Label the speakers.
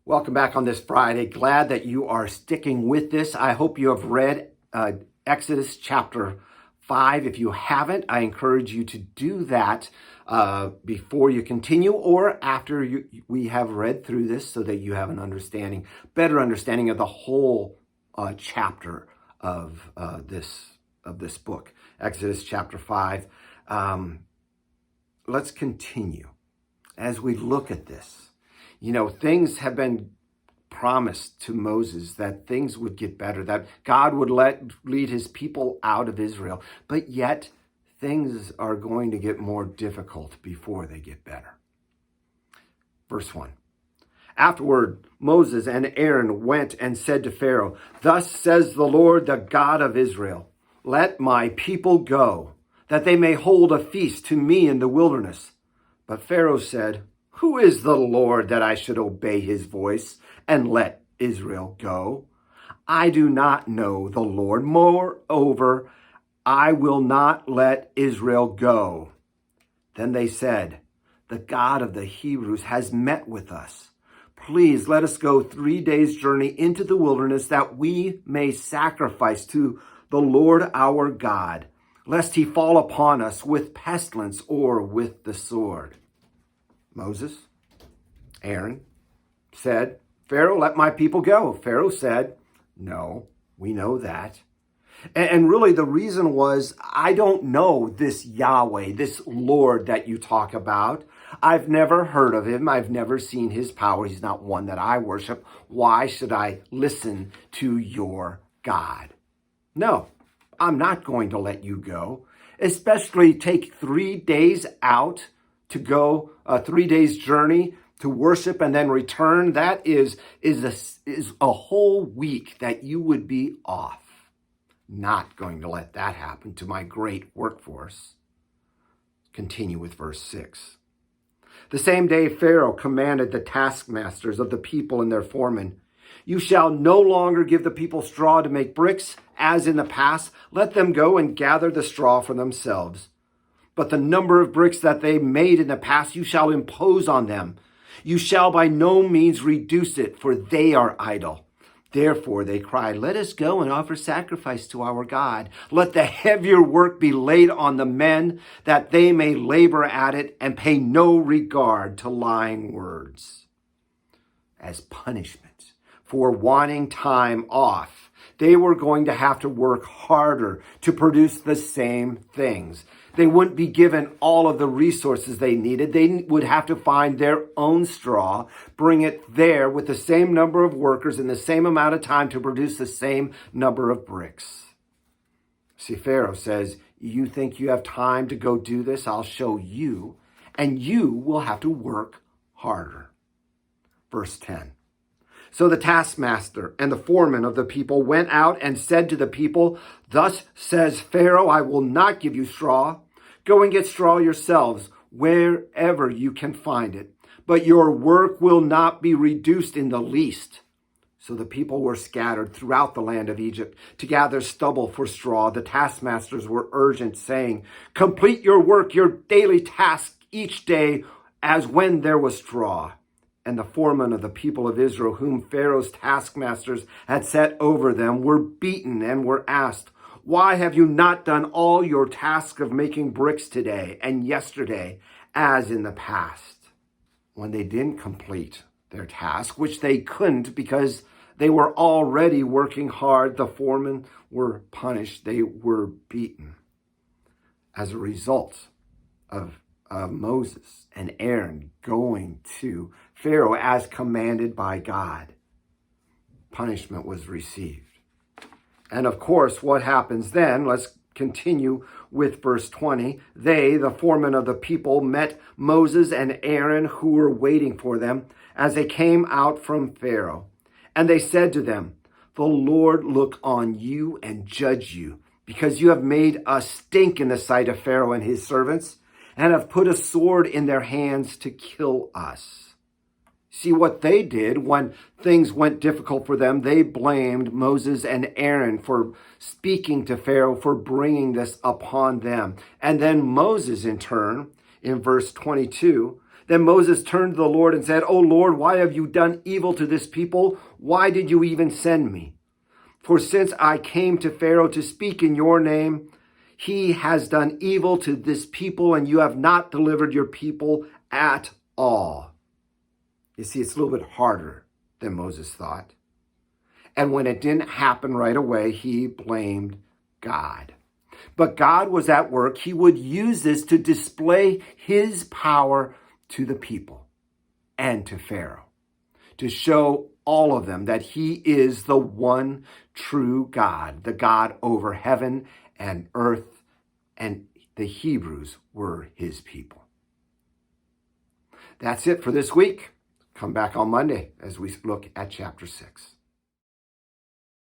Speaker 1: Welcome back on this Friday. Glad that you are sticking with this. I hope you have read Exodus chapter 5. If you haven't, I encourage you to do that before you continue or after we have read through this so that you have an better understanding of the whole chapter of this book, Exodus chapter 5. Let's continue as we look at this. You know, things have been promised to Moses that things would get better, that God would lead his people out of Israel. But yet, things are going to get more difficult before they get better. Verse 1. Afterward, Moses and Aaron went and said to Pharaoh, "Thus says the Lord, the God of Israel, let my people go, that they may hold a feast to me in the wilderness." But Pharaoh said, "Who is the Lord that I should obey his voice and let Israel go? I do not know the Lord. Moreover, I will not let Israel go." Then they said, "The God of the Hebrews has met with us. Please let us go 3 days' journey into the wilderness that we may sacrifice to the Lord our God, lest he fall upon us with pestilence or with the sword." Moses, Aaron said, "Pharaoh, let my people go." Pharaoh said, "No, we know that." And really the reason was, I don't know this Yahweh, this Lord that you talk about. I've never heard of him. I've never seen his power. He's not one that I worship. Why should I listen to your God? No, I'm not going to let you go, especially take 3 days out to go a 3 days journey to worship and then return. That is a whole week that you would be off. Not going to let that happen to my great workforce. Continue with verse 6. The same day Pharaoh commanded the taskmasters of the people and their foremen, "You shall no longer give the people straw to make bricks, as in the past. Let them go and gather the straw for themselves. But the number of bricks that they made in the past you shall impose on them. You shall by no means reduce it, for they are idle." Therefore they cried, "Let us go and offer sacrifice to our God. Let the heavier work be laid on the men, that they may labor at it and pay no regard to lying words." As punishment for wanting time off, they were going to have to work harder to produce the same things. They wouldn't be given all of the resources they needed. They would have to find their own straw, bring it there with the same number of workers in the same amount of time to produce the same number of bricks. See, Pharaoh says, "You think you have time to go do this? I'll show you, and you will have to work harder." Verse 10. So the taskmaster and the foreman of the people went out and said to the people, "Thus says Pharaoh, I will not give you straw. Go and get straw yourselves wherever you can find it. But your work will not be reduced in the least." So the people were scattered throughout the land of Egypt to gather stubble for straw. The taskmasters were urgent, saying, "Complete your work, your daily task each day, as when there was straw." And the foremen of the people of Israel, whom Pharaoh's taskmasters had set over them, were beaten and were asked, "Why have you not done all your task of making bricks today and yesterday, as in the past?" When they didn't complete their task, which they couldn't because they were already working hard, the foremen were punished. They were beaten. As a result of Moses and Aaron going to Pharaoh as commanded by God, punishment was received. And of course, what happens then? Let's continue with verse 20. They, the foremen of the people, met Moses and Aaron, who were waiting for them, as they came out from Pharaoh. And they said to them, "The Lord look on you and judge you, because you have made us stink in the sight of Pharaoh and his servants, and have put a sword in their hands to kill us." See what they did when things went difficult for them. They blamed Moses and Aaron for speaking to Pharaoh, for bringing this upon them. And then Moses, in turn, in verse 22, Then Moses turned to the Lord and said, "O Lord, why have you done evil to this people? Why did you even send me? For since I came to Pharaoh to speak in your name, he has done evil to this people, and you have not delivered your people at all." You see, it's a little bit harder than Moses thought. And when it didn't happen right away, he blamed God. But God was at work. He would use this to display his power to the people and to Pharaoh, to show all of them that he is the one true God, the God over heaven and earth, and the Hebrews were his people. That's it for this week. Come back on Monday as we look at chapter 6.